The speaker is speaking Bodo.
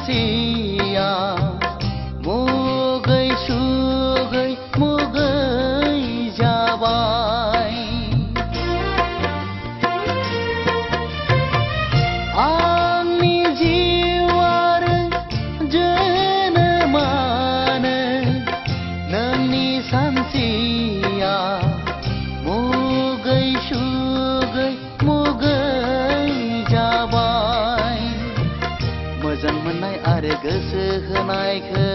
सानसेया मुगै सुगै मुगै जाबाय आंनि जिउ आरो जोनोमानो नोंनि सानसेया मुगै सुगै मुगै जाबाय मोजां मोननाय आरो गोसो होनायखौ